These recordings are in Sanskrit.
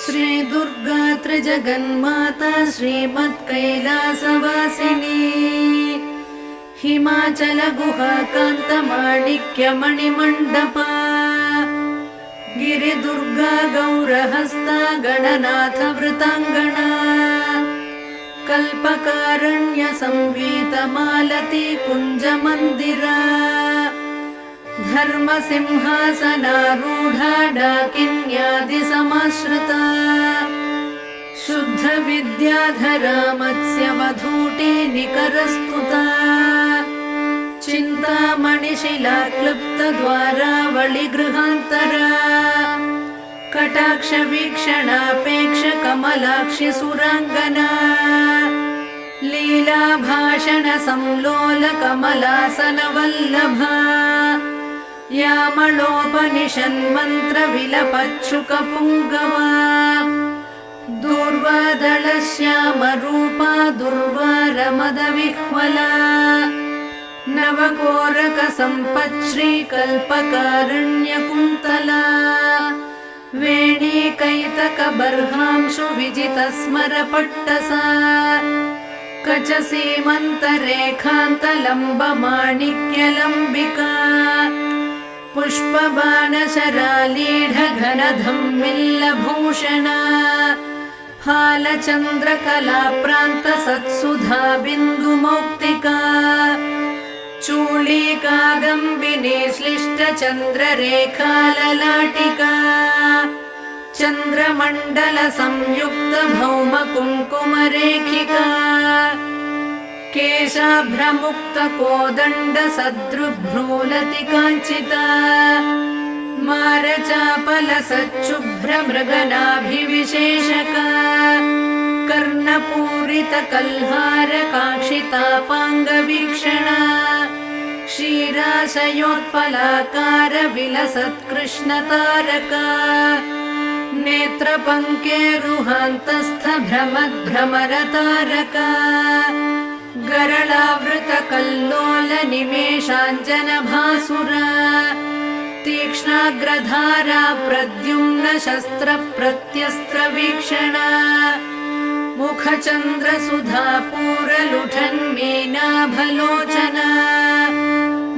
श्री दुर्गा त्रिजगन्माता श्रीमत्कैलासवासिनी हिमाचल गुहा कांत माणिक्य मणिमण्डपा गिरिदुर्गा गौरहस्ता गणनाथ वृतांगना कल्पकारण्य संवीत मालती कुंज मंदिरा धर्म सिंहासनारूढ़ा डाकिन्यादि समाश्रिता शुद्ध विद्याधरा मत्स्य वधूटी निकरस्तुता चिंतामणिशिला क्लुप्त द्वारावळि गृहांतरा कटाक्ष वीक्षणापेक्ष कमलाक्षि सुरांगना लीला भाषण संलोल कमलासन वल्लभा यामलोपनिषन्मन्त्र विलपच्छुक पुङ्गवा दूर्वादळ श्याम रूपा दुर्वारमद विह्वला नवकोरक सम्पच्छ्री कल्पकारण्य कुन्तला वेणीकैतक बर्हांशु विजित स्मर पट्टसा कच सीमन्त रेखान्त लम्ब माणिक्य लम्बिका पुष्पबाणशरालीढ घन धम्मिल्ल भूषणा फालचन्द्र कलाप्रान्त सत्सुधा बिन्दु मौक्तिका चूली कादम्बिनी श्लिष्ट चन्द्र रेखा ललाटिका चन्द्रमण्डल संयुक्त भौम कुङ्कुम रेखिका केशाभ्रमुक्त कोदण्ड सदृभ्रूलति काञ्चिता मारचापल सच्छुभ्र मृगनाभिविशेषका कर्णपूरित कल्हार काङ्क्षितापाङ्गवीक्षणा क्षीराशयोत्पलाकार विलसत्कृष्णतारका नेत्रपङ्केरुहान्तस्थ भ्रमद्भ्रमरतारका गरलावृत कल्लोल निमेषाञ्जन भासुरा तीक्ष्णाग्रधारा प्रद्युम्न शस्त्र प्रत्यस्त्र वीक्षणा मुखचन्द्र सुधा पूरलुठन्मीनाभलोचना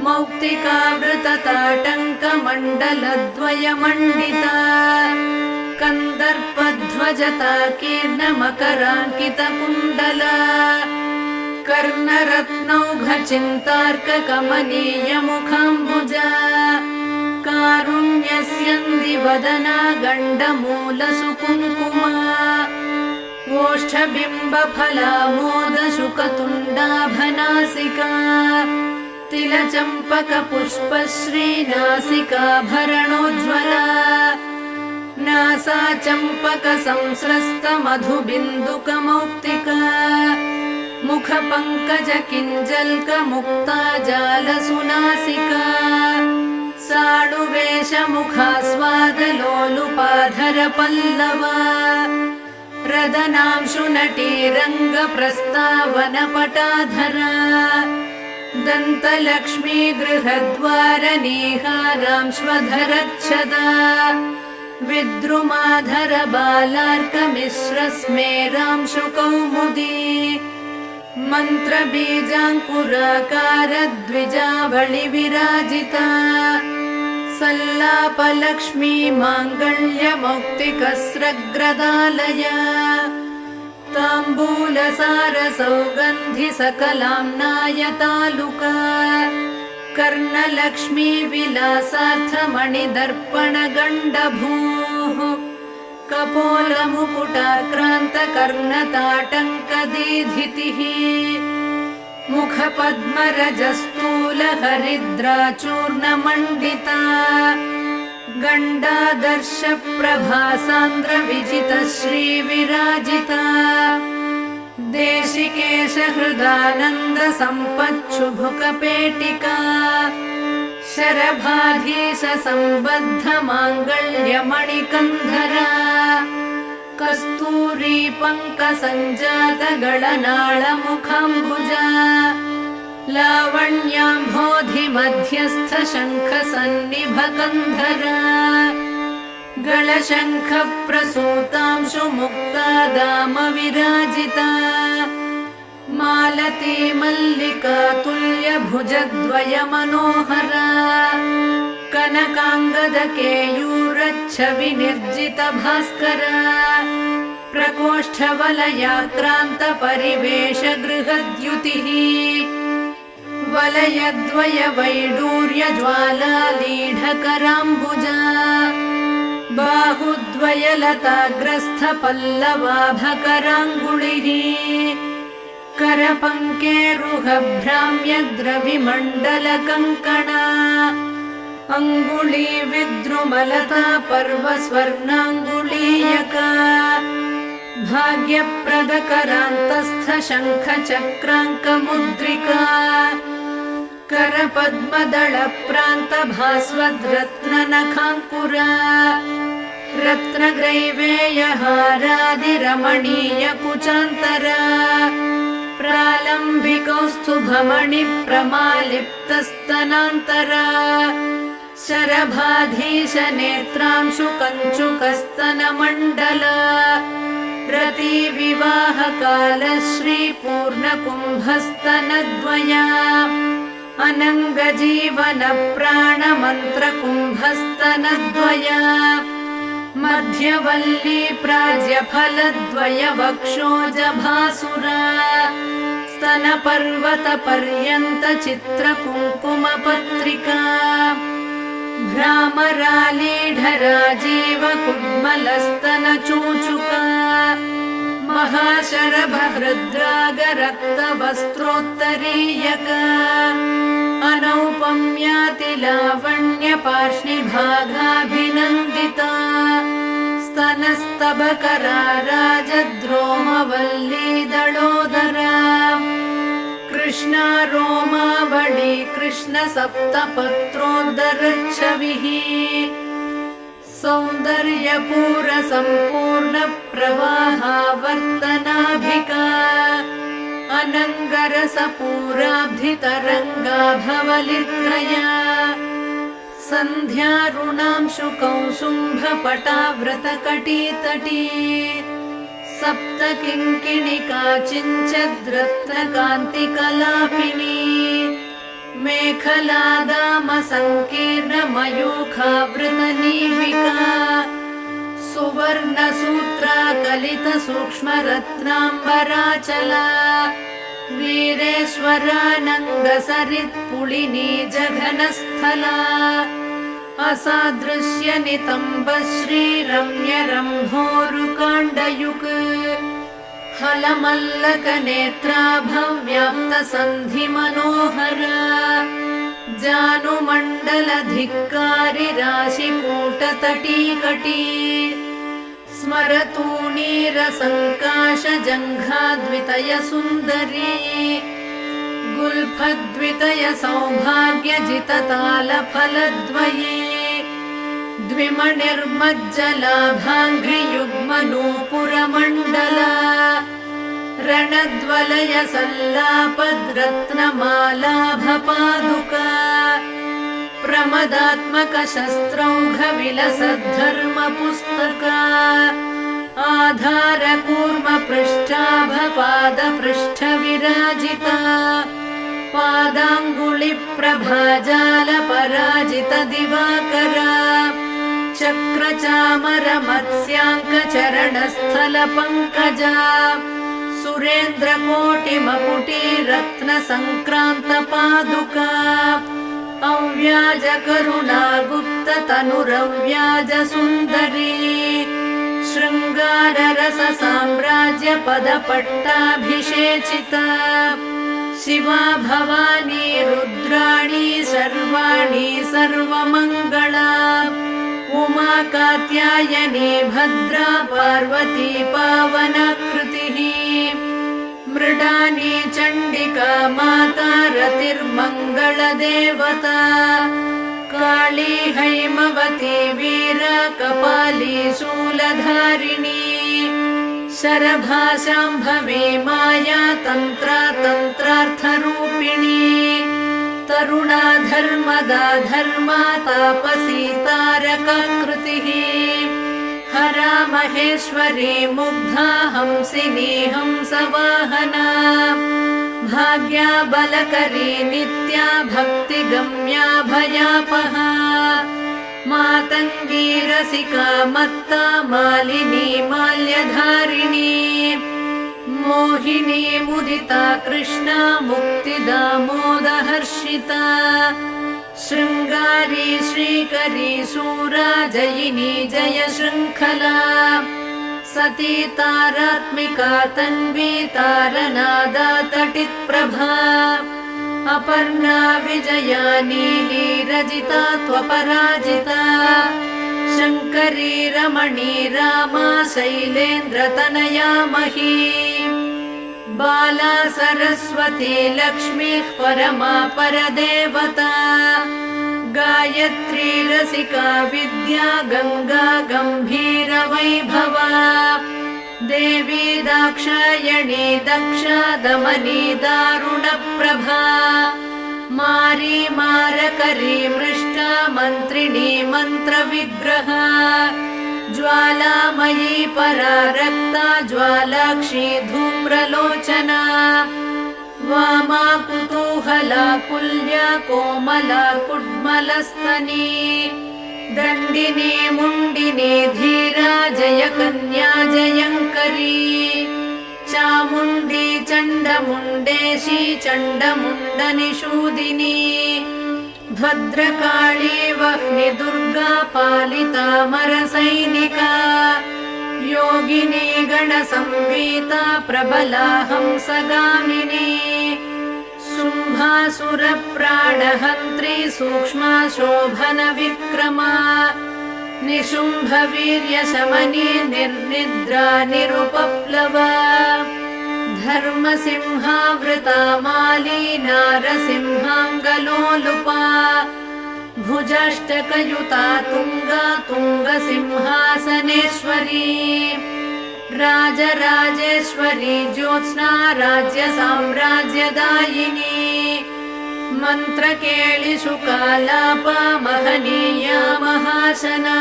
मौक्तिकावृत ताटङ्क मण्डलद्वय मण्डिता कन्दर्पध्वजता कीर्ण मकराङ्कित कुण्डला कर्णरत्नौघ चिन्तार्क कमनीय मुखाम्बुजा कारुण्यस्यन्दि वदना गण्डमूल सुकुङ्कुमा ओष्ठबिम्ब फलामोद शुकतुण्डाभनासिका तिलचम्पक पुष्पश्री नासिकाभरणोज्ज्वला नासा चम्पक संस्रस्त मधुबिन्दुक मौक्तिका मुख पंकज किंजल्क मुक्ता जाल सुनासिका साडुवेश मुखास्वाद लोलुपाधर पल्लवा रदनांशु नटी रंग प्रस्तावन पटाधरा दन्तलक्ष्मी गृहद्वार नीहारांश्वधरच्छदा विद्रुमाधर बालार्क मिश्र स्मेरांशु कौमुदी मंत्र बीजांकुराकार द्विजावळि विराजिता सल्लाप लक्ष्मी मांगल्य मौक्तिकस्रग्रदालया तांबूल सार सौगंधि सकलाम्नाय तालुका कर्णलक्ष्मी विलासार्थ मणिदर्पण गण्डभूः कपोल मुकुटाक्रांत कर्णताटंक दीधितिः मुख पद्म रजस्तूल हरिद्रा चूर्ण मंडिता गंडादर्श प्रभासांद्र विजित श्री विराजिता देशिकेश हृदानंद संपच्छुभुक पेटिका शरभाधीश संबद्ध मांगल्य मणिकंधरा कस्तूरी पंक संजात गळनाळ मुखांबुजा लावण्याम्भोधि मध्यस्थ शंख सन्निभ कंधरा गलशङ्खप्रसूतांशु मुक्ता दाम विराजिता मालती मल्लिका तुल्यभुजद्वय मनोहरा कनकाङ्गदकेयूरच्छवि निर्जित भास्करा प्रकोष्ठवलयाक्रान्त परिवेश गृहद्युतिः वलयद्वय वैडूर्य ज्वालालीढकराम्बुजा बाहुद्वय लताग्रस्थ पल्लवाभकराङ्गुलिः करपङ्केरुहभ्राम्यद्रविमण्डलकङ्कणा अङ्गुली विद्रुमलता पर्वस्वर्णाङ्गुलीयका भाग्यप्रदकरान्तस्थ शङ्खचक्राङ्कमुद्रिका करपद्मदलप्रान्तभास्वद्रत्ननखाङ्कुरा रत्नग्रैवेयहारादिरमणीयकुचान्तरा प्रालम्बिकौस्तुभमणिप्रमालिप्तस्तनान्तरा शरभाधीशनेत्रांशु कञ्चुकस्तनमण्डला रतिविवाहकालश्रीपूर्णकुम्भस्तनद्वया अनङ्गजीवनप्राणमन्त्रकुम्भस्तनद्वया मध्यवल्ली प्राज्यफलद्वय वक्षोजभासुरा स्तनपर्वतपर्यन्त चित्रकुङ्कुमपत्रिका भ्रामरालीढराजीवकुड्मलस्तनचूचुका महाशरभहृद्रागरक्तवस्त्रोत्तरीयका अनौपम्यातिलावण्यपार्ष्णिभागाभिनन्दिता स्तनस्तबकरा राजद्रोमवल्लीदळोदरा कृष्णा रोमावळी कृष्णसप्तपत्रोदरच्छविः सौन्दर्यपूरसम्पूर्णप्रवाहावर्तनाभिका अनङ्गरसपूराब्धितरङ्गाभवलित्रया सन्ध्यारुणांशु कौसुम्भपटाव्रतकटीतटी सप्तकिङ्किणिका चिञ्चद्रत्नकान्तिकलापिनी मेखलादामसङ्कीर्णमयूखावृतनीविका सुवर्णसूत्राकलितसूक्ष्मरत्नाम्बराचला वीरेश्वरानङ्गसरित्पुलिनी जघनस्थला असादृश्यनितम्बश्रीरम्यरम्भोरुकाण्डयुक् हलमल्लकनेत्राभव्याप्तसन्धिमनोहरा जानुमण्डलधिक्कारी राशिकूटतटीकटी स्मरतूणीरसङ्काशजङ्घाद्वितय सुन्दरी गुल्फद्वितय सौभाग्यजिततालफलद्वये द्विमणिर्मज्जलाभाङ्घ्रियुग्मनूपुरमण्डला रणद्वलय सल्लापद्रत्नमालाभपादुका प्रमदात्मकशस्त्रौघविलसद्धर्मपुस्तका आधारकूर्मपृष्ठाभपादपृष्ठविराजिता पादाङ्गुलिप्रभाजालपराजितदिवाकरा चक्रचामरमत्स्याङ्कचरणस्थलपङ्कजा सुरेन्द्रकोटिमकुटीरत्नसङ्क्रान्तपादुका अव्याजकरुणागुप्ततनुरव्याजसुन्दरी शृङ्गाररससाम्राज्यपदपट्टाभिषेचिता शिवा भवानी रुद्राणी सर्वाणि सर्वमङ्गला उमा कात्यायनी भद्रा पार्वती पावनाकृतिः मृडानी चण्डिका माता रतिर्मङ्गलदेवता काली हैमवती वीरा कपाली शूलधारिणी शरभाशाम्भवी माया तन्त्रार्थरूपिणी तरुणा धर्मदा धर्मा तापसी तारकाकृतिः हरा महेश्वरी मुग्धा हंसिनी हंसवाहना भाग्या बलकरी नित्या भक्तिगम्या भयापहा मातङ्गी रसिका मत्ता मालिनी माल्यधारिणी मोहिनी मुदिता कृष्णा मुक्तिदा मोदहर्षिता शृङ्गारी श्रीकरी शूरा जयिनी जय शृङ्खला सती तारात्मिका तन्वी तारनादा तटित्प्रभा अपर्णा विजया नीली रजिता त्वपराजिता शङ्करी रमणी रामा शैलेन्द्रतनया मही बाला सरस्वती लक्ष्मीः परमा परदेवता गायत्री रसिका विद्या गङ्गा गम्भीरवैभवा देवी दाक्षायणी दक्षा दमनी दारुणप्रभा मारी मारकरी मृष्टा मन्त्रिणी मन्त्रविग्रहा ज्वालामयी परा रक्ता ज्वालाक्षी धूम्रलोचना वामा कुतूहला कुल्या कोमला कुड्मलस्तनी दण्डिनी मुण्डिनी धीरा जयकन्या जयङ्करी चामुण्डी चण्डमुण्डेशी चण्डमुण्डनिषूदिनी भद्रकाली वह्नि दुर्गा पालितामरसैनिका योगिनी गणसंवीता प्रबला हंसगामिनी शुम्भासुरप्राणहन्त्री सूक्ष्मा शोभनविक्रमा निशुम्भवीर्यशमनी निर्निद्रा निरुपप्लवा धर्मसिंहावृता माली नारसिंहाङ्गलोलुपा भुजाष्टकयुता तुङ्गा तुङ्गसिंहासनेश्वरी राजराजेश्वरी ज्योत्स्ना राज्यसाम्राज्यदायिनी मन्त्रकेलिशुकालापा महनीया महाशना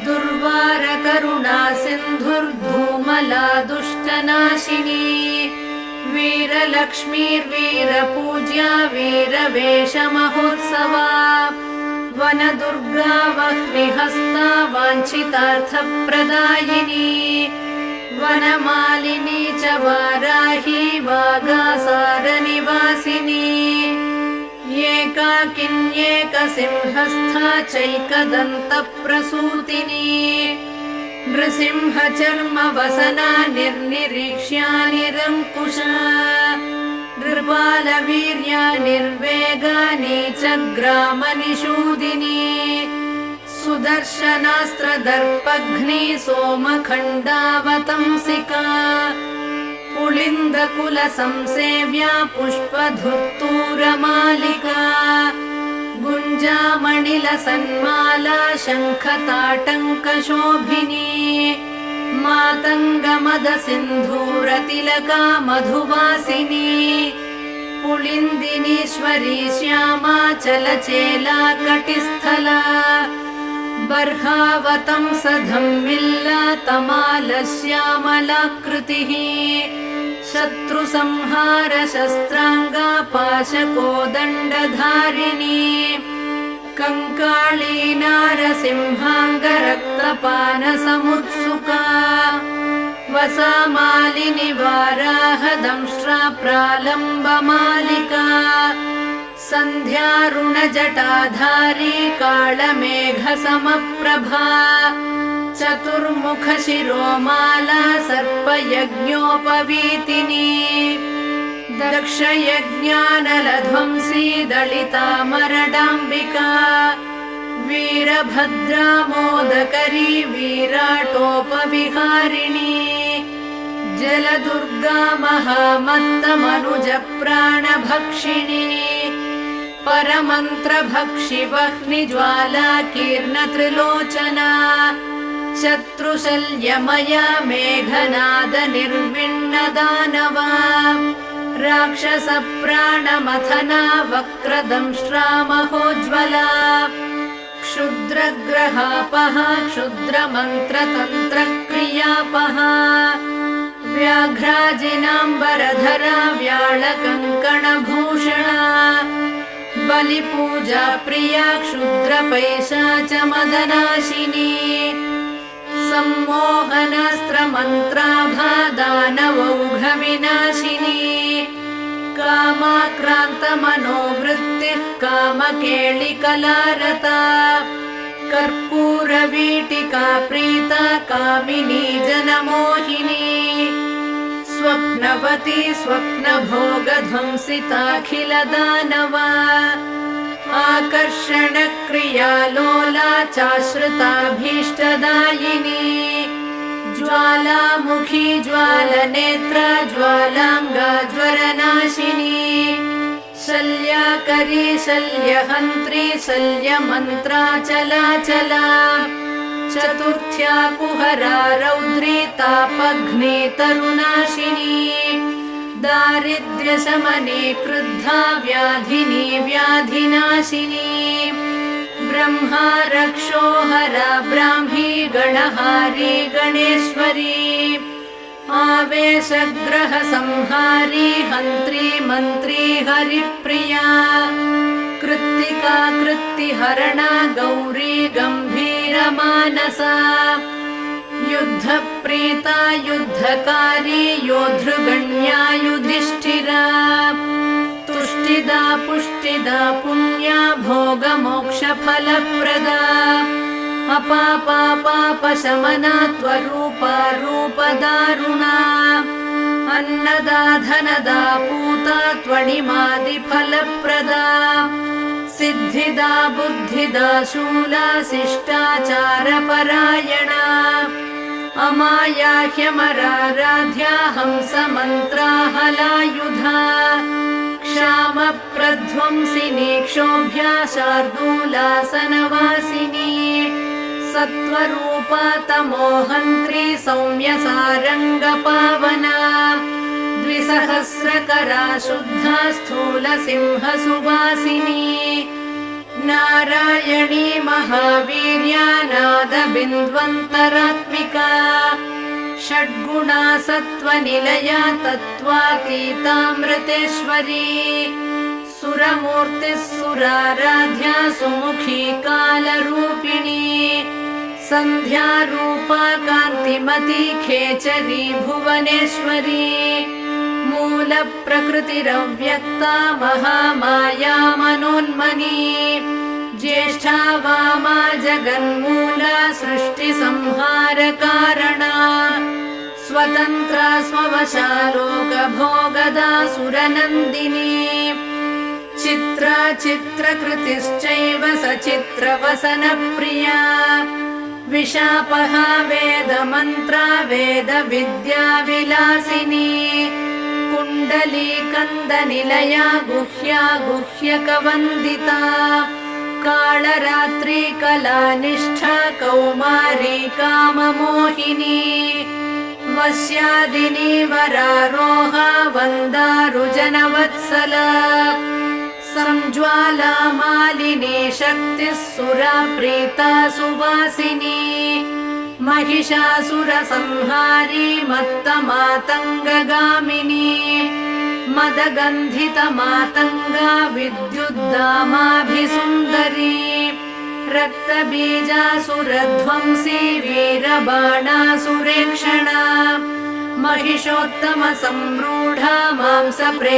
दुर्वारकरुणा सिन्धुर्धूमला दुष्टनाशिनी वीरलक्ष्मीर्वीरपूज्या वीरवेषमहोत्सवा वनदुर्गा वह्निहस्ता वाञ्छितार्थप्रदायिनी वनमालिनी च वाराही वागासारनिवासिनी एकाकिन्येकसिंहस्था चैकदन्तप्रसूतिनी नृसिंहचर्मवसना निर्निरीक्ष्या निरङ्कुशा नृपालवीर्या निर्वेगा नीचग्रामनिषूदिनी सुदर्शनास्त्रदर्पघ्नी सोमखण्डावतंसिका पुलिन्दकुलसंसेव्या पुष्पधुर्तूरमालिका गुञ्जामणिलसन्माला शङ्खताटङ्कशोभिनी मातङ्गमदसिन्धूरतिलका मधुवासिनी पुलिन्दिनीश्वरी श्यामा चलचेला कटिस्थला बर्हावतंसधम्मिल्ला तमालश्यामलाकृतिः शत्रुसंहारशस्त्राङ्गा पाशकोदण्डधारिणी कङ्काळी नारसिंहाङ्गरक्तपानसमुत्सुका वसामालिनि वाराहदंष्ट्रा प्रालम्बमालिका सन्ध्यारुणजटाधारी काळमेघसमप्रभा चतुर्मुखशिरोमाला सर्पयज्ञोपवीतिनी दक्षयज्ञानलध्वंसी दलितामरडाम्बिका वीरभद्रा मोदकरी विराटोपविहारिणी जलदुर्गा महामत्तमनुजप्राणभक्षिणी परमन्त्रभक्षि वह्निज्वाला कीर्णत्रिलोचना शत्रुशल्यमया मेघनाद निर्विण्णदानवा राक्षसप्राणमथना वक्रदंष्ट्रामहोज्ज्वला क्षुद्रग्रहापहा क्षुद्रमन्त्रतन्त्रक्रियापहा व्याघ्राजिनाम्बरधरा व्याळकङ्कणभूषणा बलिपूजा प्रिया क्षुद्रपैशाचमदनाशिनी सम्मोहनास्त्रमन्त्राभा दानवौघविनाशिनी कामाक्रान्तमनोवृत्तिः कामकेलिकलारता कर्पूरवीटिका प्रीता कामिनी जनमोहिनी स्वप्नवती स्वप्नभोगध्वंसिताखिलदानवा आकर्षणक्रियालोला चाश्रिताभीष्टदायिनी ज्वालामुखी ज्वालनेत्रा ज्वालाङ्गा ज्वरनाशिनी शल्याकरी शल्यहन्त्री शल्यमन्त्राचलाचला चतुर्थ्या कुहरा रौद्री तापघ्नी तरुनाशिनी दारिद्र्यशमने क्रुद्धा व्याधिनी व्याधिनाशिनी ब्रह्मा रक्षोहरा ब्राह्मी गणहारी गणेश्वरी आवेशग्रहसंहारी हन्त्री मन्त्री हरिप्रिया कृत्तिका कृत्तिहरणा गौरी गम्भीरमानसा युद्धप्रीता युद्धकारी योद्धृगण्या युधिष्ठिरा तुष्टिदा पुष्टिदा पुण्या भोगमोक्षफलप्रदा अपापापापशमना त्वरूपा रूपदारुणा अन्नदा धनदा पूता त्वणिमादिफलप्रदा सिद्धिदा बुद्धिदा शूला शिष्टाचारपरायणा अमाया ह्यमराराध्या हंसमन्त्रा हलायुधा क्षामप्रध्वंसिनी क्षोभ्या शार्दूलासनवासिनी सत्त्वरूपा तमोहन्त्री सौम्यसारङ्गपावना द्विसहस्रकरा शुद्धा स्थूलसिंहसुवासिनी नारायणी महावीर्या नादबिन्द्वन्तरात्मिका षड्गुणा सत्त्वनिलया तत्त्वातीतामृतेश्वरी सुरमूर्तिः सुराराध्या सुमुखी कालरूपिणी सन्ध्यारूपा कान्तिमती खेचरी भुवनेश्वरी मूलप्रकृतिरव्यक्ता महामाया मनोन्मनी ज्येष्ठा वामा जगन्मूला सृष्टिसंहारकारणा स्वतन्त्रा स्ववशालोकभोगदा सुरनन्दिनी चित्रा चित्रकृतिश्चैव सचित्रवसनप्रिया विशापहा वेदमन्त्रा वेदविद्याविलासिनी कुण्डलीकन्दनिलया गुह्या गुह्यकवन्दिता कालरात्रि कलानिष्ठा कौमारी काममोहिनी वस्यादिनी वरारोहा वन्दारुजनवत्सला संज्वाला मालिनी शक्तिः सुरा प्रीता सुवासिनी महिषासुरसंहारी मत्तमातङ्गगामिनी मदगन्धितमातङ्गा विद्युद्दामाभिसुन्दरी रक्तबीजासुरध्वंसी वीरबाणासुरेक्षणा महिषोत्तमसम्रूढा मांसप्रेतायुधाञ्चला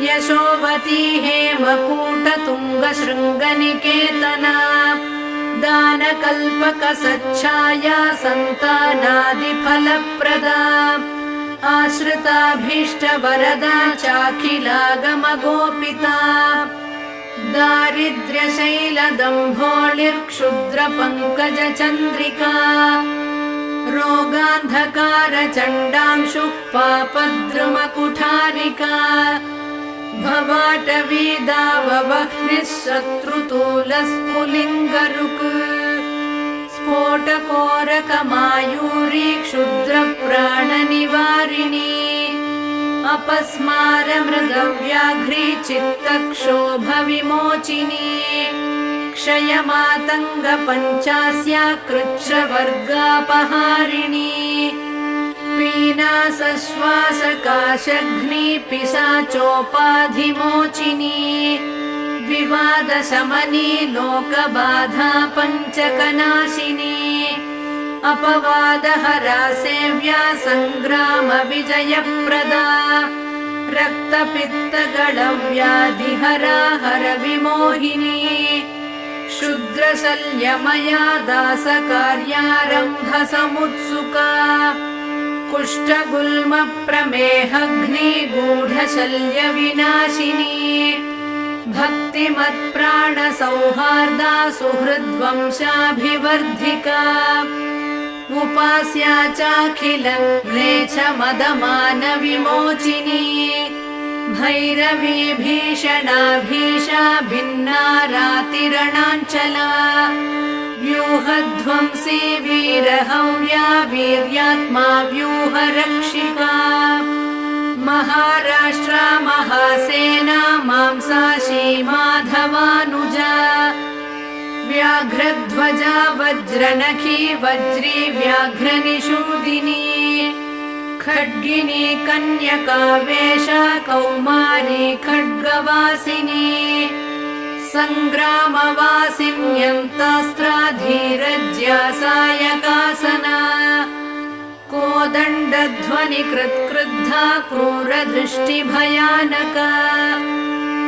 यशोवती हेमकूटतुङ्गशृङ्गनिकेतना दानकल्पकसच्छाया सन्तानादिफलप्रदा आश्रिताभीष्टवरदा चाखिलागमगोपिता दारिद्र्यशैलदम्भोळिर्क्षुद्रपङ्कजचन्द्रिका रोगान्धकारचण्डांशुः पापद्रुमकुठारिका भवाटवीदाववह्निः शत्रुतूलस्फुलिङ्गरुक् स्फोटकोरकमायूरी क्षुद्रप्राणनिवारिणी अपस्मारमृगव्याघ्री चित्तक्षोभविमोचिनी क्षयमातङ्गपञ्चास्या कृच्छ्रवर्गापहारिणी पीनासश्वासकाशघ्नी पिशाचोपाधिमोचिनी विवादशमनी लोकबाधा पञ्चकनाशिनी अपवादहरा सेव्या सङ्ग्रामविजयप्रदा रक्तपित्तगणव्याधिहरा हरविमोहिनी क्षुद्रशल्यमया दासकार्यारम्भसमुत्सुका कुष्ठगुल्मप्रमेहघ्नी गूढशल्यविनाशिनी भक्तिमत्प्राणसौहार्दा सुहृद्वंशाभिवर्धिका उपास्या चाखिलम्लेच्छमदमानविमोचिनी भैरवी भीषणा भीषा भिन्ना रातिरणाञ्चला व्यूहध्वंसी वीरहव्या वीर्यात्मा व्यूहरक्षिका महाराष्ट्रा महासेना मांसाशी माधवानुजा व्याघ्रध्वजा वज्रनखी वज्री व्याघ्रनिषूदिनी खड्गिनी कन्यकावेशा कौमारी खड्गवासिनी सङ्ग्रामवासिन्यन्तास्त्रा धीरज्या सायकासना कोदण्डध्वनिकृत्क्रुद्धा क्रूरदृष्टिभयानका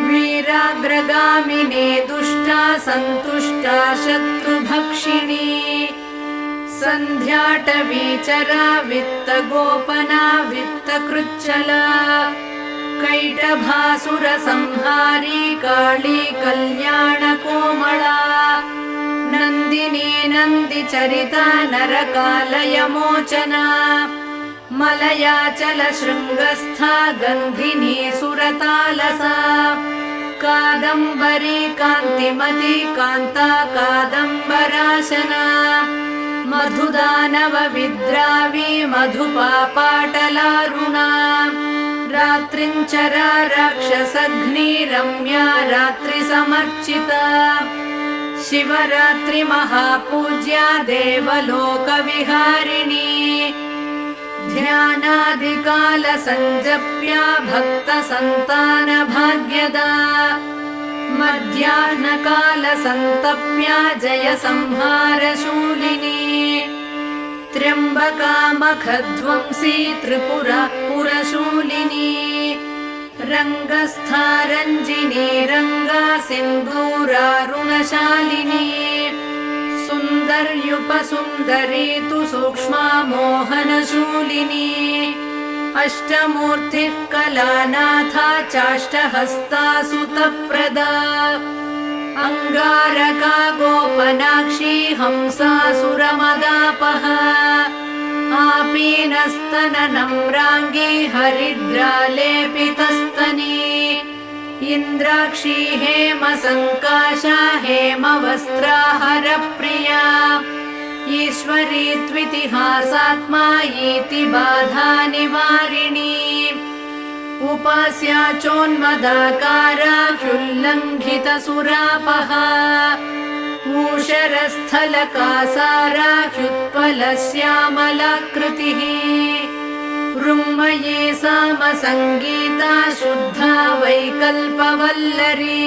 वीराग्रगामिनी दुष्टा सन्तुष्टा शत्रुभक्षिणी सन्ध्याटवीचरा वित्तगोपना वित्तकृच्छला कैटभासुरसंहारी काली कल्याणकोमला नन्दिनी नन्दिचरिता नरकालयमोचना मलयाचलशृङ्गस्था गन्धिनी सुरतालसा कादम्बरी कान्तिमती कान्ता कादम्बराशना मधुदानवविद्रावी मधुपापाटलारुणा रात्रिञ्चरा राक्षसघ्नी रम्या रात्रिसमर्चिता शिवरात्रि महापूज्या देवलोकविहारिणी ध्यानादिकालसञ्जप्या भक्तसन्तानभाग्यदा मध्याह्नकालसन्तप्या जयसंहारशूलिनी त्र्यम्बकामखध्वंसी त्रिपुरा पुरशूलिनी रङ्गस्था रञ्जिनी रङ्गा सिन्दूरारुणशालिनी सुन्दर्युपसुन्दरी तु सूक्ष्मा मोहनशूलिनी अष्टमूर्तिः कलानाथा चाष्टहस्ता सुतप्रदा अङ्गारका गोपनाक्षी हंसासुरमदापहा आपीनस्तननम्राङ्गी हरिद्रालेपितस्तनी इन्द्राक्षी हेमसङ्काशा हेमवस्त्रा हरप्रिया ईश्वरी त्वितिहासात्मा इति बाधा निवारिणी उपास्या चोन्मदाकारा ह्युल्लङ्घितसुरापहा ऊषरस्थलकासारा ह्युत्पलश्यामलाकृतिः ऋङ्मयी सामसङ्गीता शुद्धा वैकल्पवल्लरी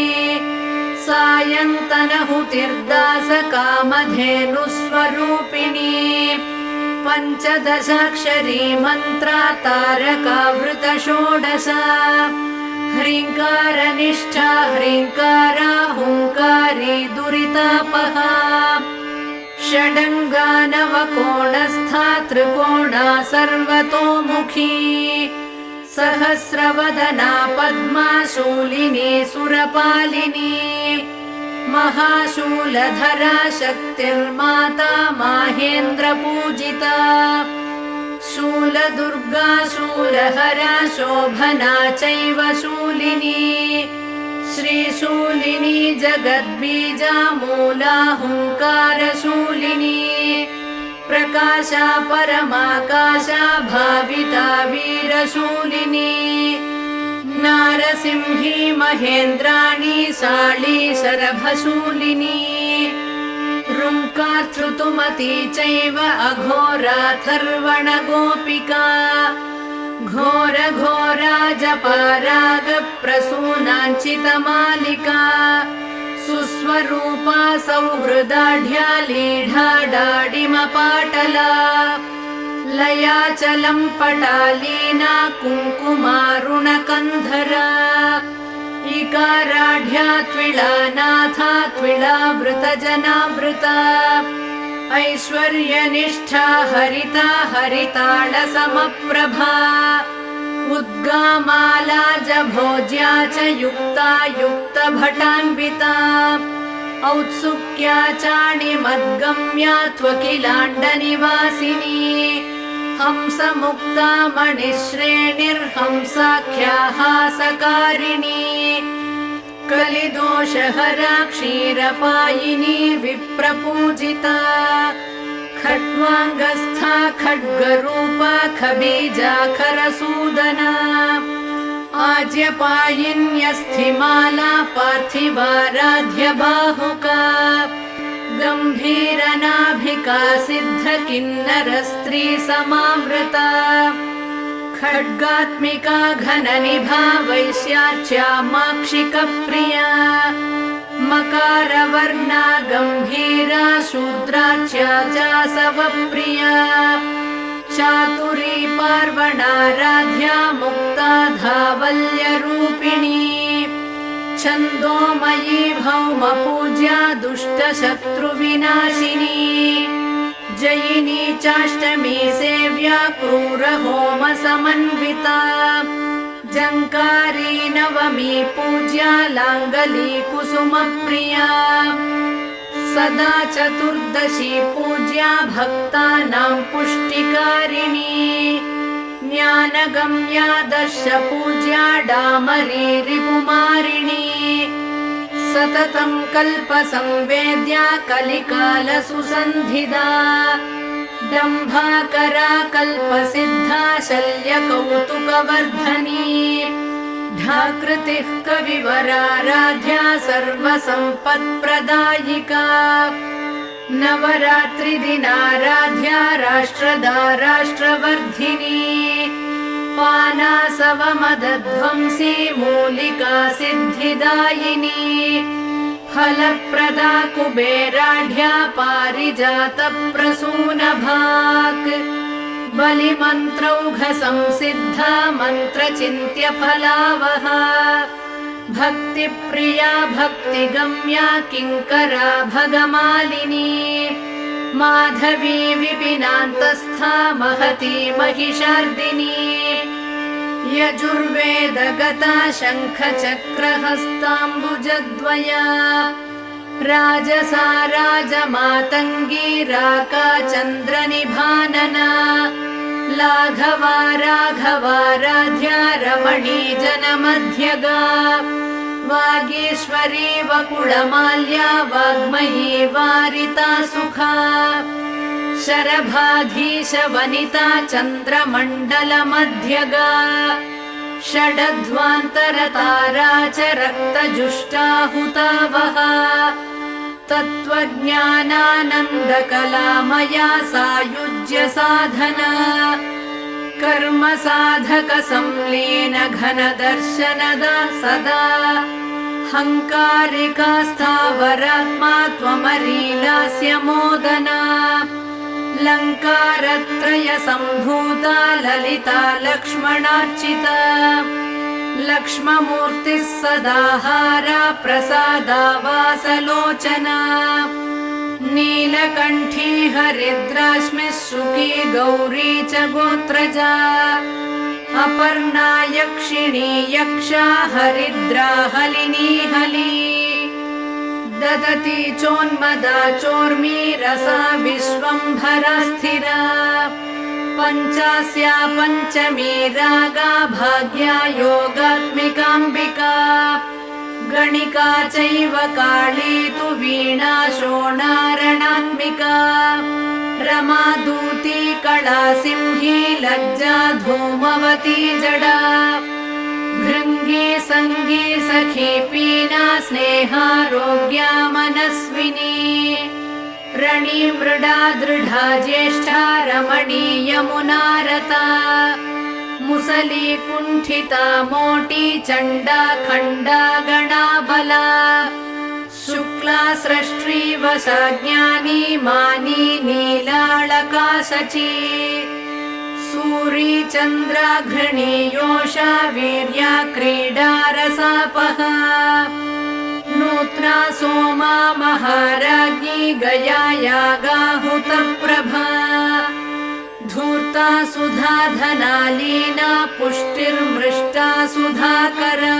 सायन्तनहुतिर्दासकामधेनुस्वरूपिणी पञ्चदशाक्षरी मन्त्रा तारकावृतषोडश ह्रीङ्कारनिष्ठा ह्रीङ्कारा हुङ्कारी दुरितापहा षडङ्गानवकोणस्था त्रिकोणा सर्वतोमुखी सहस्रवदना पद्मा शूलिनी सुरपालिनी महाशूलधरा शक्तिर्माता माहेन्द्रपूजिता शूलदुर्गा शूलहरा शोभना चैव शूलिनी श्रीशूलिनी जगद्बीजा मूला हुङ्कारशूलिनी प्रकाशा परमाकाशा भाविता वीरशूलिनी नारसिंही महेन्द्राणी साळी शरभशूलिनी रुङ्कार्तृतुमती चैव अघोराथर्वणगोपिका घोरघोरा जपारागप्रसूनाञ्चितमालिका सुस्वरूपा सौहृदाढ्या लीढाडाडिमपाटला लयाचलं पटालीना कुङ्कुमारुणकन्धरा इकाराढ्या त्विळानाथा त्विळावृतजनावृता ऐश्वर्यनिष्ठा हरिता हरिताळसमप्रभा उद्गामाला जभोज्या च युक्ता युक्तभटान्विता औत्सुक्या चाणिमद्गम्या त्वकिलाण्डनिवासिनी हंसमुक्ता मणिश्रेणिर्हंसाख्या हासकारिणी कलिदोषहरा क्षीरपायिनी विप्रपूजिता खड्वाङ्गस्था खड्गरूपा खबीजाखरसूदना आज्यपायिन्यस्थिमाला पार्थिवाराध्य बाहुका गम्भीरनाभिका सिद्धकिन्नरस्त्री समावृता खड्गात्मिका घननिभा वैश्यार्च्या माक्षिकप्रिया मकारवर्णा गम्भीरा शूद्रार्च्या चासवप्रिया चातुरी पार्वणाराध्या मुक्ता धावल्यरूपिणी छन्दोमयी भौमपूज्या दुष्टशत्रुविनाशिनी जयिनी चाष्टमी सेव्या क्रूरहोमसमन्विता जङ्कारी नवमी पूज्या लाङ्गली कुसुमप्रिया सदा चतुर्दशी पूज्या भक्तानां पुष्टिकारिणी ज्ञानगम्या दर्शपूज्या डामरी रिपुमारिणी सततं कल्पसंवेद्या कलिकालसुसन्धिदा दम्भाकरा कल्पसिद्धा शल्यकौतुकवर्धनी ढाकृतिः कविवराराध्या सर्वसम्पत्प्रदायिका नवरात्रिदिनाराध्या राष्ट्रदा राष्ट्रवर्धिनी पानासवमदध्वंसी मूलिका सिद्धिदायिनी फलप्रदा कुबेराढ्या पारिजातप्रसूनभाक् बलिमन्त्रौघसंसिद्धा मन्त्रचिन्त्यफलावहा भक्तिप्रिया भक्तिगम्या किङ्करा भगमालिनी माधवी विपिनान्तस्था महती महिषार्दिनी यजुर्वेदगता शङ्खचक्रहस्ताम्बुजद्वया राजसा राजमातङ्गी राका चन्द्रनिभानना लाघवा राघवाराध्या रमणी जनमध्यगा वागीश्वरी वकुळमाल्या वाग्मयी वारिता सुखा शरभाधीश वनिता चन्द्रमण्डलमध्यगा षडध्वान्तरतारा च रक्तजुष्टाहुतावहा तत्त्वज्ञानानन्दकलामया सायुज्य साधना कर्म साधक संलीन घनदर्शनदा सदा हङ्कारिका स्थावरात्मा त्वमरीलास्य मोदना लङ्कारत्रय सम्भूता ललिता लक्ष्मणार्चिता लक्ष्ममूर्तिः सदाहारा प्रसादा वासलोचना नीलकण्ठी हरिद्राश्मिः सुखी गौरी च गोत्रजा अपर्णा यक्षिणी यक्षा हरिद्रा हलिनी हली ददती चोन्मदा चोर्मी रसा विश्वम्भरा स्थिरा पञ्चास्या पञ्चमी रागा भाग्या योगात्मिकाम्बिका गणिका चैव काली तु वीणा शोणारणात्मिका रमादूती कला सिंही लज्जा धूमवती जडा भृङ्गी सङ्गी सखी पीना स्नेहारोग्या मनस्विनी ರಣಿ ಮೃಡಾ ದೃಢಾ ಜ್ಯೇಷ್ಠಾ ರಮಣೀ ಯಮುನಾರತಾ ಮುಸಲಿ ಕುಂಠಿತ ಮೋಟಿ ಚಂಡಾ ಖಂಡ ಗಣಾಬಲ ಶುಕ್ಲಾ ಸೃಷ್ಟ್ರೀ ವಶಜ್ಞಾನಿ ಮಾನಿ ನೀಲಾಳಕಾ ಶಚಿ ಸೂರಿ ಚಂದ್ರ ಘೃಣಿ ಯೋಷಾ ವೀರ್ಯ ಕ್ರೀಡಾ ರಸಾಪಹ नूत्ना सोमा महाराज्ञी गया यागाहुत प्रभा धूर्ता सुधा धनालीना पुष्टिर्मृष्टा सुधाकरा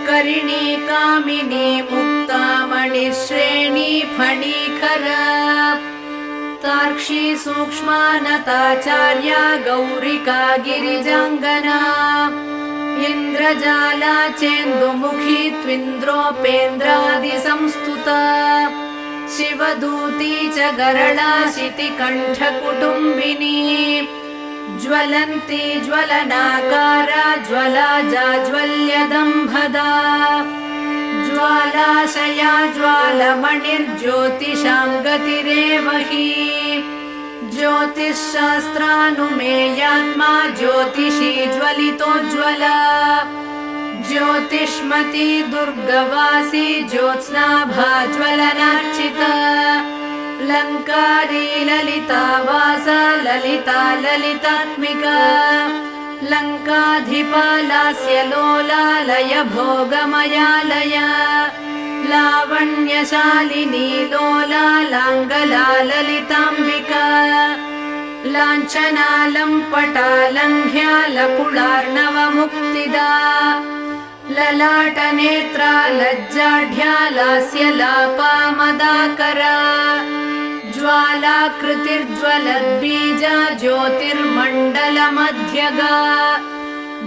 करिणी कामिनी मुक्ता मणिश्रेणी फणीकरा तार्क्षी सूक्ष्मानताचार्या गौरिका गिरिजाङ्गना इंद्रजाला चेन्दुमुखी त्विन्द्रोपेन्द्रादि संस्तुता शिवदूती च गरला शितिकण्ठ कुटुम्बिनी ज्वलन्ती ज्वलनाकारा ज्वला जाज्वल्यदम्भदा ज्वालाशया ज्वालमणिर्ज्योतिषां गतिरेव हि ज्योतिषशास्त्रानुमेयात्मा ज्योतिषी ज्वलितोज्ज्वला ज्योतिष्मती दुर्गवासी ज्योत्स्नाभा ज्वलनार्चिता लङ्कारी ललिता वासा ललिता ललितात्मिका लङ्काधिपा लास्य लोलालय भोगमयालया लावण्यशालिनी लोला लाङ्गला ललिताम्बिका लाञ्छना लम्पटा लङ्घ्या लकुलार्णवमुक्तिदा ललाटनेत्रा लज्जाढ्या लास्य लापा मदाकरा ज्वालाकृतिर्ज्वलद्बीजा ज्योतिर्मण्डलमध्यगा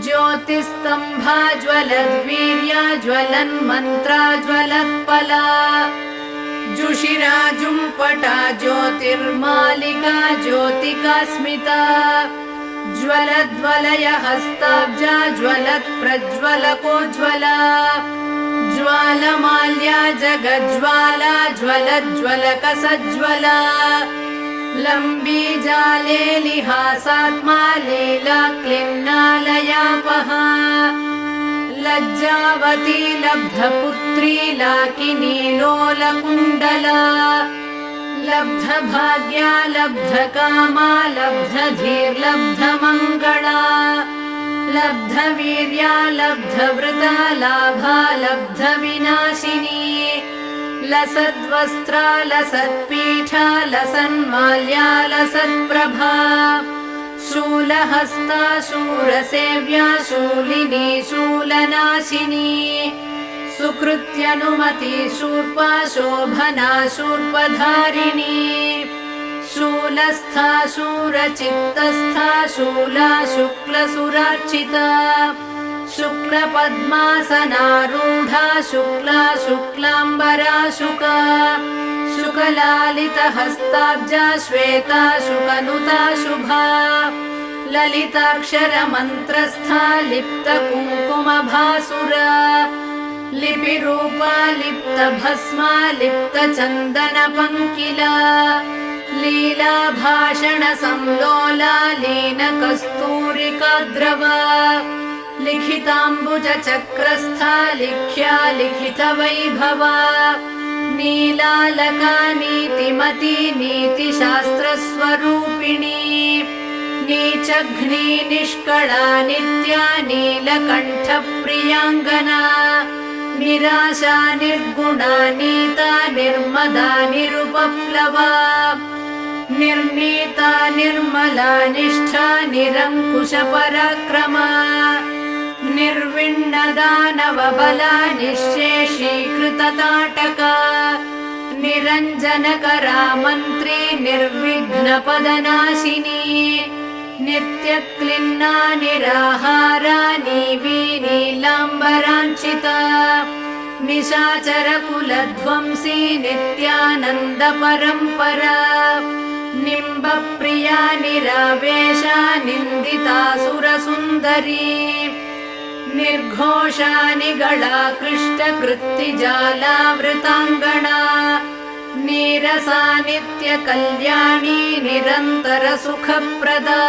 ज्योतिस्तंभा ज्वलद्वीर्या ज्वलन्मन्त्रा ज्वलत्पला जुषिराजुम्पटा ज्योतिर्मालिका ज्योतिकास्मिता ज्वलद्वलय हस्ताब्जा ज्वलत्प्रज्वलकोज्ज्वला ज्वालमाल्या जगज्ज्वाला ज्वलज्ज्वलकसज्ज्वला लम्बीजाले लिहासात्मा लीला क्लिन्नालयापहा लज्जावती लब्धपुत्री लाकिनी लोलकुण्डला लब्धभाग्या लब्धकामा लब्धधीर्लब्धमङ्गला लब्धवीर्या लब्धवृता लाभा लब्धविनाशिनी लसद्वस्त्रा लसत्पीठा लसन्माल्या लसत्प्रभा शूलहस्ता शूरसेव्या शूलिनी शूलनाशिनी सुकृत्यनुमति शूर्पा शोभना शूर्पधारिणी शूलस्था शूरचित्तस्था शूला शुक्लसुरार्चिता शुक्लपद्मासनारूढा शुक्ला शुक्लाम्बरा शुका शुकलालितहस्ताब्जा श्वेता शुकनुता शुभा ललिताक्षरमन्त्रस्था लिप्तकुङ्कुमभासुरा लिपिरूपा लिप्तभस्मा लिप्तचन्दनपङ्किला लीलाभाषणसंलोला लीनकस्तूरिकाद्रवा लिखिताम्बुजचक्रस्था लिख्या लिखितवैभवा नीलालका नीतिमती नीतिशास्त्रस्वरूपिणी नीचघ्नी निष्कळा नित्या नीलकण्ठप्रियाङ्गना निराशा निर्गुणा नीता निर्मदा निरुपप्लवा निर्नीता निर्मला निष्ठा निरङ्कुशपराक्रमा निर्विण्णदानवबला निःशेषीकृतताटका निरञ्जनकरा मन्त्री निर्विघ्नपदनाशिनी नित्यक्लिन्ना निराहारा नीवी नीलाम्बराञ्चिता निशाचरकुलध्वंसी नित्यानन्दपरम्परा निम्बप्रिया निरावेशा निन्दितासुरसुन्दरी निर्घोषा निगळा कृष्टकृत्तिजालावृताङ्गणा नीरसा नित्यकल्याणी निरन्तरसुखप्रदा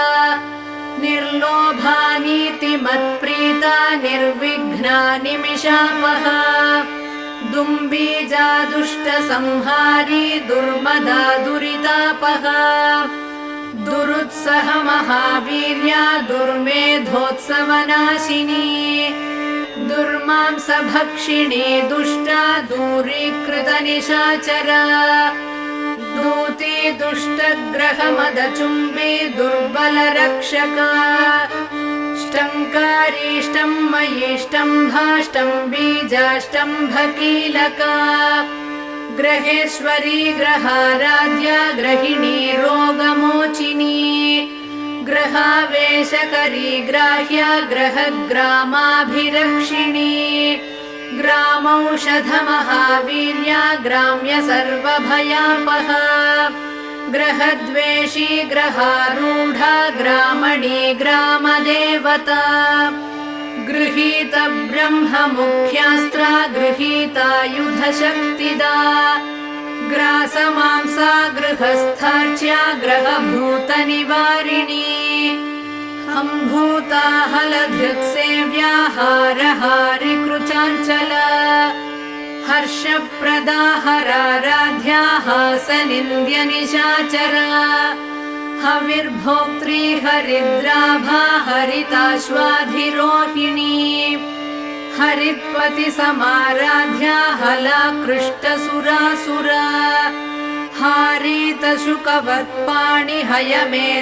निर्लोभा नीतिमत्प्रीता निर्विघ्ना निमिषापहा दुम्बीजा दुष्टसंहारी दुर्मदा दुरितापहा दुरुत्सह महावीर्या दुर्मेधोत्सवनाशिनी दुर्मांसभक्षिणी दुष्टा दूरीकृतनिशाचरा दूती दुष्टग्रहमदचुम्बी दुर्बलरक्षका ष्टङ्कारीष्टम्मयीष्टम्भाष्टं बीजाष्टम्भकीलका ग्रहेश्वरी ग्रहाराध्या ग्रहिणी रोगमोचिनी ग्रहावेशकरी ग्राह्या ग्रहग्रामाभिरक्षिणी ग्रामौषधमहावीर्या ग्राम्य सर्वभयापहा ग्रहद्वेषी ग्रहारूढा ग्रामणी ग्रामदेवता गृहीत ब्रह्ममुख्यास्त्रा गृहीतायुधशक्तिदा ग्रासमांसा गृहस्थार्च्या ग्रहभूतनिवारिणी हम्भूता हलधृत्सेव्या हारहारिकृचाञ्चला हर्षप्रदा हराराध्या हासनिन्द्यनिशाचरा हविर्भोक्त्री हरिद्राभा हरिताश्वाधिरोहिणी हरित्पतिसमाराध्या हलाकृष्टसुरासुरा हारीतशुकवत्पाणि हयमेधाभिरक्षकी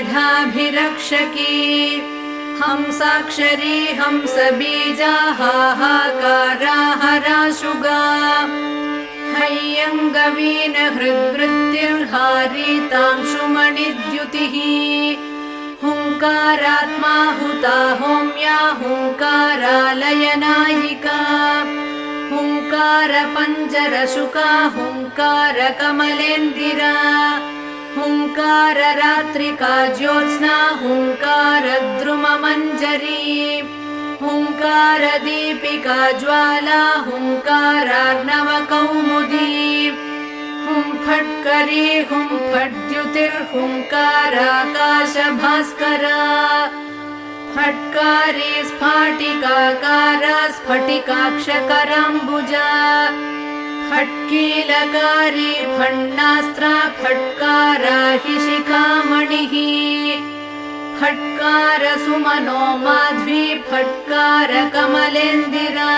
हंसाक्षरी हंसबीजा हाहाकारा हराशुगा हैयङ्गवीन हृद्वृत्तिर्हारीतांशुमणिद्युतिः हुङ्कारात्मा हुता होम्या हुङ्कारालयनायिका हुङ्कारपञ्जरशुका हुङ्कारकमलेन्दिरा हुङ्काररात्रिका ज्योत्स्ना हुङ्कारद्रुममञ्जरी हुङ्कारदीपिका ज्वाला हुङ्कारार्णवकौमुदी हुंफट्करी हुंफट्द्युतिर्हुङ्काराकाशभास्करा फट्कारी स्फाटिकाकारा स्फटिकाक्षकराम्बुजा फट्कीलकारी फण्णास्त्रा फट्कारा हि शिखामणिः फट्कार सुमनो माध्वी फट्कार कमलेन्दिरा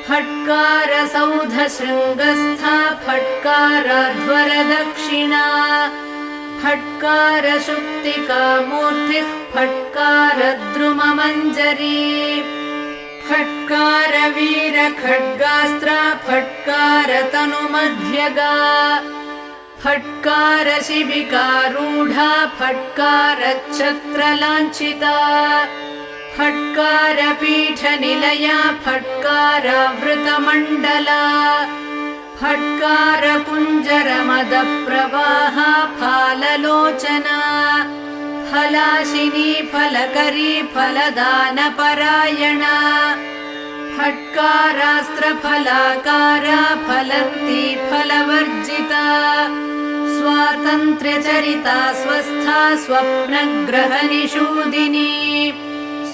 फट्कार सौधशृङ्गस्था फट्काराध्वरदक्षिणा फट्कार शुक्तिका मूर्तिः फट्कार द्रुममञ्जरी फट्कार वीरखड्गास्त्रा फट्कार तनुमध्यगा फट्कार शिबिकारूढा फट्कार छत्रलाञ्छिता फट्कार पीठनिलया फट्कार वृतमण्डला फट्कार कुञ्जरमदप्रवाहा फाललोचना फलाशिनी फलकरी फलदानपरायणा फट्कारास्त्रफलाकारा फलन्ती फलवर्जिता स्वातन्त्र्यचरिता स्वस्था स्वप्नग्रहनिषूदिनी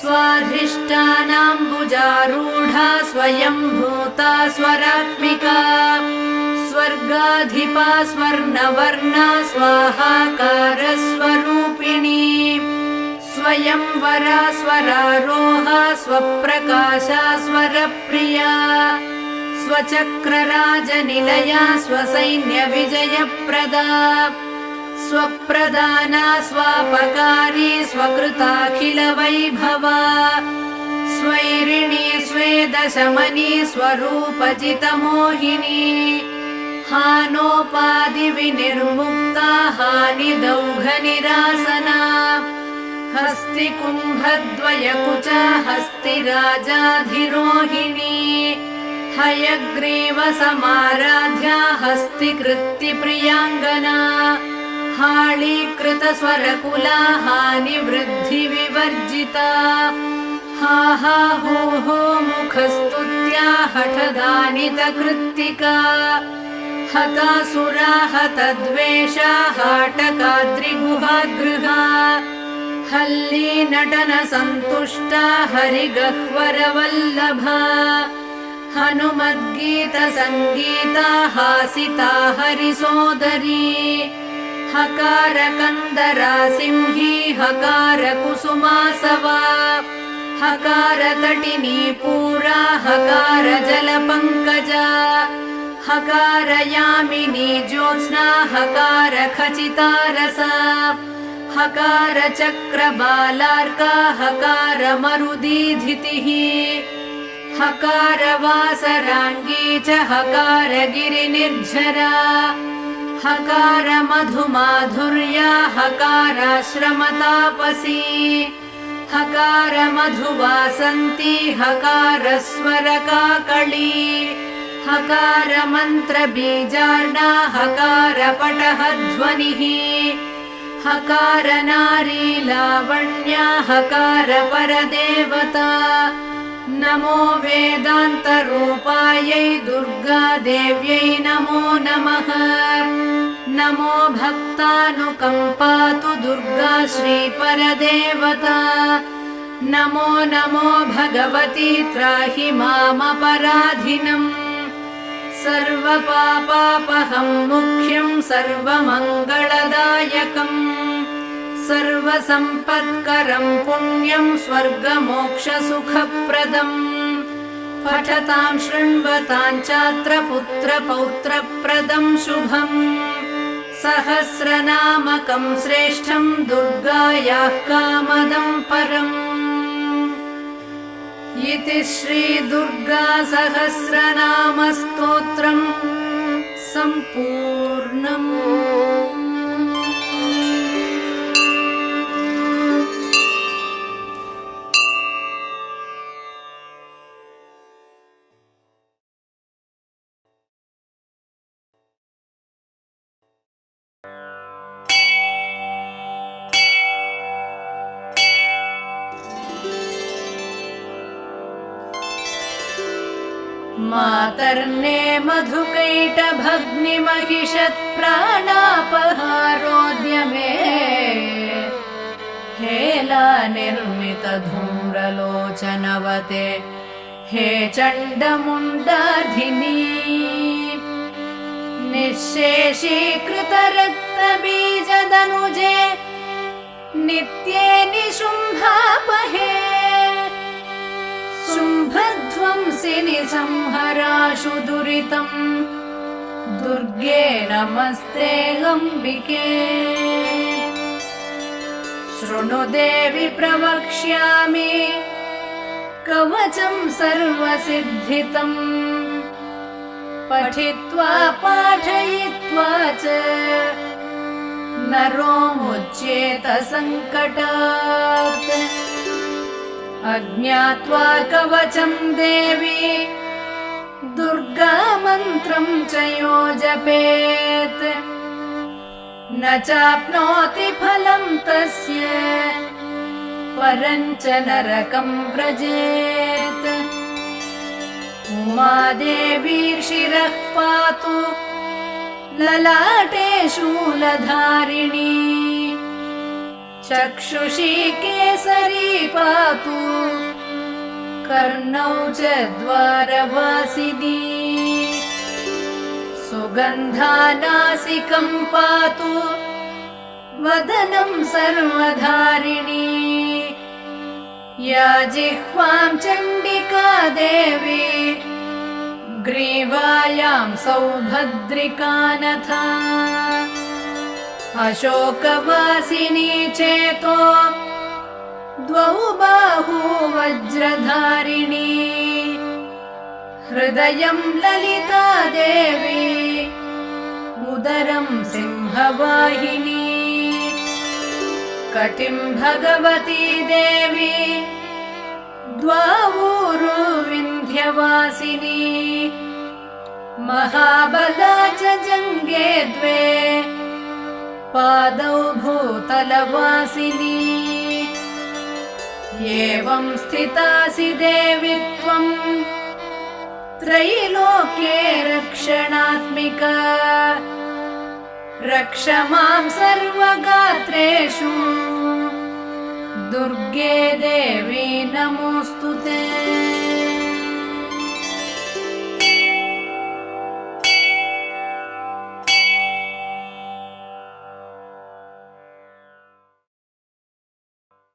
स्वाधिष्ठानाम्बुजारूढा स्वयंभूता स्वरात्मिका स्वर्गाधिपा स्वर्णवर्णा स्वाहाकारस्वरूपिणी स्वयंवरा स्वरारोहा स्वप्रकाशा स्वरप्रिया स्वचक्रराजनिलया स्वसैन्यविजयप्रदा स्वप्रदाना स्वापकारी स्वकृताखिलवैभवा स्वैरिणी स्वेदशमनी स्वरूपजितमोहिनी हानोपाधिविनिर्मुक्ता हानिदौघनिरासना हस्तिकुम्भद्वयकुचा हस्तिराजाधिरोहिणी हयग्रीवसमाराध्या हस्तिकृत्तिप्रियाङ्गना हाळीकृतस्वरकुला हानिवृद्धिविवर्जिता हा हा हो हो मुखस्तुत्या हठदानितकृत्तिका हतासुरा हतद्वेषा हाटकाद्रिगुहागृहा हल्ली नटन सन्तुष्टा हरिगह्वरवल्लभा हनुमद्गीत संगीता हासिता हरिसोदरी हकार कंदरा सिंही हकार कुसुमासवा हकार तटिनी पूरा हकार जल पंकजा हकार यामिनी ज्योत्स्ना हकार खचितारसा हकार चक्रबालार्का हकार मरुदीधितिः हकार वासरांगी च हकार गिरिनिर्झरा हकार मधुमाधुर्या हकाराश्रमतापसी हकार मधुवासन्ती हकार स्वरकाकली हकार मंत्र बीजार्णा हकार पटहध्वनिः हकार नारी लावण्या हकार परदेवता नमो वेदान्तरूपायै दुर्गादेव्यै नमो नमः नमो भक्तानुकम्पातु दुर्गा श्रीपरदेवता नमो नमो भगवती त्राहि मामपराधिनम् सर्वपापापहं मुख्यं सर्वमङ्गलदायकम् सर्वसम्पत्करं पुण्यं स्वर्गमोक्षसुखप्रदम् पठतां शृण्वतां चात्र पुत्रपौत्रप्रदं शुभम् सहस्रनामकं श्रेष्ठं दुर्गायाः कामदं परम् इति श्री दुर्गा सहस्रनामस्तोत्रं सम्पूर्णम्। मातर्ने मधुकैटभग्निमहिषत्प्राणापहारोद्यमे हेला निर्मितधूम्रलोचनवते हे चण्डमुण्डाधिनी निःशेषीकृतरक्तबीजदनुजे नित्ये निशुम्भापहे शुम्भध्वंसिनि संहराशु दुरितम् दुर्गे नमस्ते अम्बिके शृणु देवि प्रवक्ष्यामि कवचं सर्वसिद्धितम् पठित्वा पाठयित्वा च नरो मुच्येत संकटात् अज्ञात्वा कवचं देवी दुर्गा मन्त्रं च यो जपेत् न चाप्नोति फलं तस्य परं च नरकं व्रजेत् उमादेवी शिरः पातु ललाटे शूलधारिणी चक्षुषी केसरी पातु कर्णौ च द्वारवासिनी सुगन्धानासिकं पातु वदनं सर्वधारिणी या जिह्वां चण्डिका देवी ग्रीवायां सौभद्रिकानथा अशोकवासिनी चेतो द्वौ बाहू वज्रधारिणी हृदयं ललिता देवी उदरं सिंहवाहिनी कटिं भगवती देवी द्वावूरो विन्ध्यवासिनी महाबला च जङ्गे द्वे पादौ भूतलवासिनी एवं स्थितासि देवि त्वं त्रैलोक्ये रक्षणात्मिका रक्ष मां सर्वगात्रेषु दुर्गे देवी नमोऽस्तु ते।